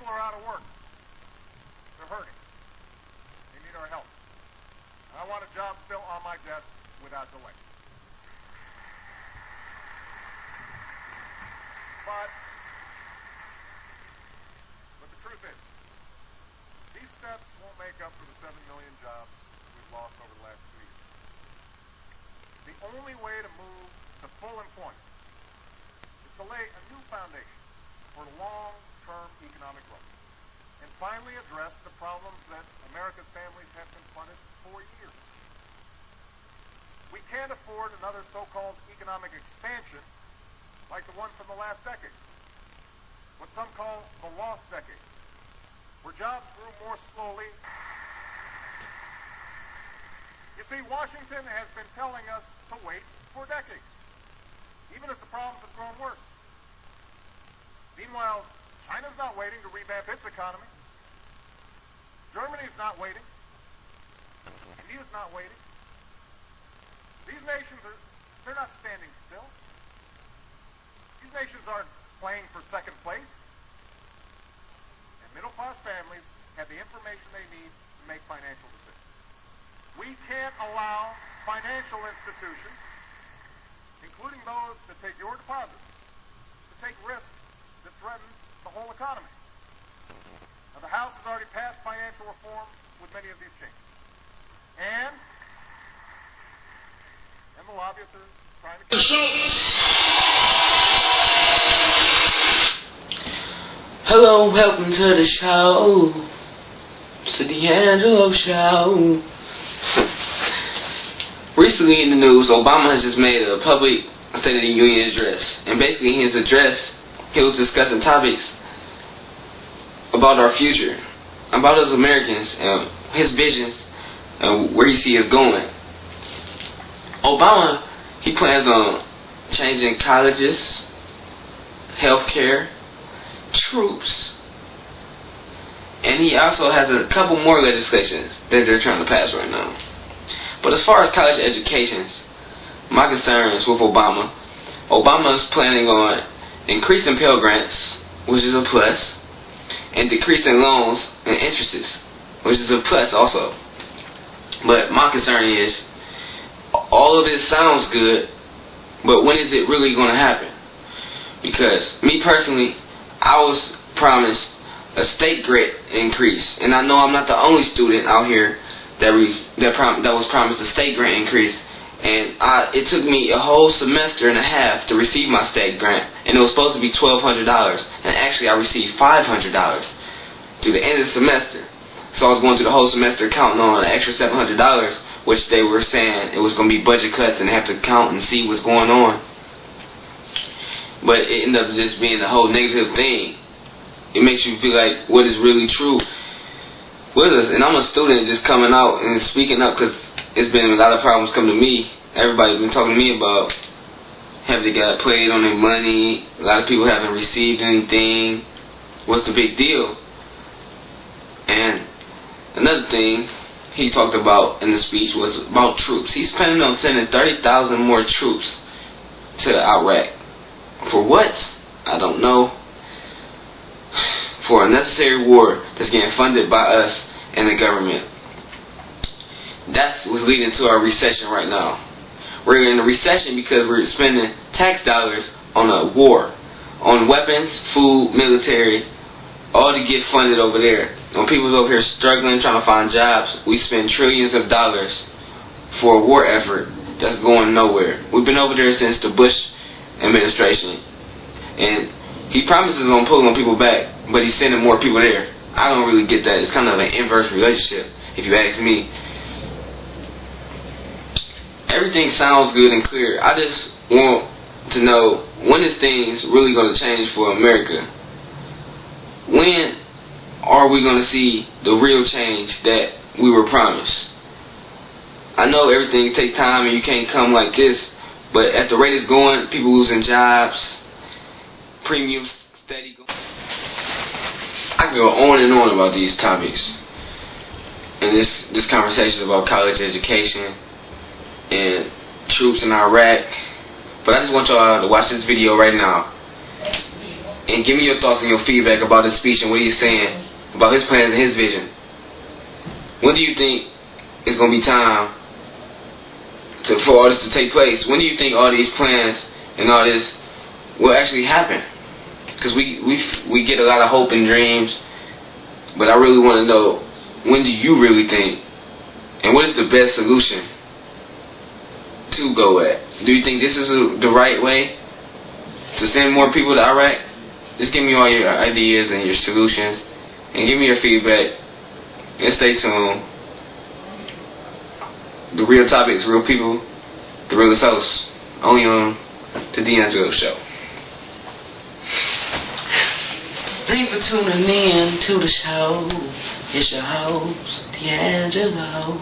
are out of work. They're hurting. They need our help. I want a job bill on my desk without delay. But the truth is, these steps won't make up for the 7 million jobs we've lost over the last 2 years. The only way to move to full employment is to lay a new foundation for long-term economic growth and finally address the problems that America's families have confronted for years. We can't afford another so-called economic expansion like the one from the last decade, what some call the lost decade, where jobs grew more slowly. You see, Washington has been telling us to wait for decades, even as the problems have grown worse. Meanwhile, China's not waiting to revamp its economy. Germany's not waiting. India's not waiting. These nations they're not standing still. These nations aren't playing for second place. And middle-class families have the information they need to make financial decisions. We can't allow financial institutions, including those that take your deposits, to take risks that threaten the whole economy. Now, the House has already passed financial reform with many of these changes. And the lobbyists are trying to... Hello, welcome to the show. It's the D'Angelo Show. Recently in the news, Obama has just made a public State of the Union address. And basically in his address, he was discussing topics about our future, about us Americans, and his visions, and where he sees us going. Obama, he plans on changing colleges, healthcare, troops, and he also has a couple more legislations that they're trying to pass right now. But as far as college educations, my concerns with Obama is planning on increasing Pell Grants, which is a plus, and decreasing loans and interests, which is a plus also. But my concern is, all of this sounds good, but when is it really going to happen? Because me personally, I was promised a state grant increase, and I know I'm not the only student out here that was promised a state grant increase. And it took me a whole semester and a half to receive my state grant, and it was supposed to be $1,200, and actually I received $500 through the end of the semester. So I was going through the whole semester counting on an extra $700, which they were saying it was going to be budget cuts and they have to count and see what's going on. But it ended up just being a whole negative thing. It makes you feel like what is really true with us. And I'm a student just coming out and speaking up, because it's been a lot of problems come to me. Everybody's been talking to me about have they got played on their money. A lot of people haven't received anything. What's the big deal? And another thing he talked about in the speech was about troops. He's planning on sending 30,000 more troops to Iraq. For what? I don't know. For a necessary war that's getting funded by us and the government. That's what's leading to our recession right now. We're in a recession because we're spending tax dollars on a war, on weapons, food, military, all to get funded over there. When people's over here struggling, trying to find jobs, we spend trillions of dollars for a war effort that's going nowhere. We've been over there since the Bush administration, and he promises on pulling people back, but he's sending more people there. I don't really get that. It's kind of an inverse relationship, if you ask me. Everything sounds good and clear. I just want to know, when is things really going to change for America? When are we going to see the real change that we were promised? I know everything takes time and you can't come like this, but at the rate it's going, people losing jobs, premiums steady going. I can go on and on about these topics. And this conversation about college education and troops in Iraq. But I just want y'all to watch this video right now and give me your thoughts and your feedback about his speech and what he's saying about his plans and his vision. When do you think it's going to be time for all this to take place? When do you think all these plans and all this will actually happen? Because we get a lot of hope and dreams, but I really want to know, when do you really think, and what is the best solution to go at? Do you think this is the right way to send more people to Iraq? Just give me all your ideas and your solutions, and give me your feedback, and stay tuned. The real topics, real people, the realest hosts, only on the D'Angelo Show. Thanks for tuning in to the show. It's your host, D'Angelo.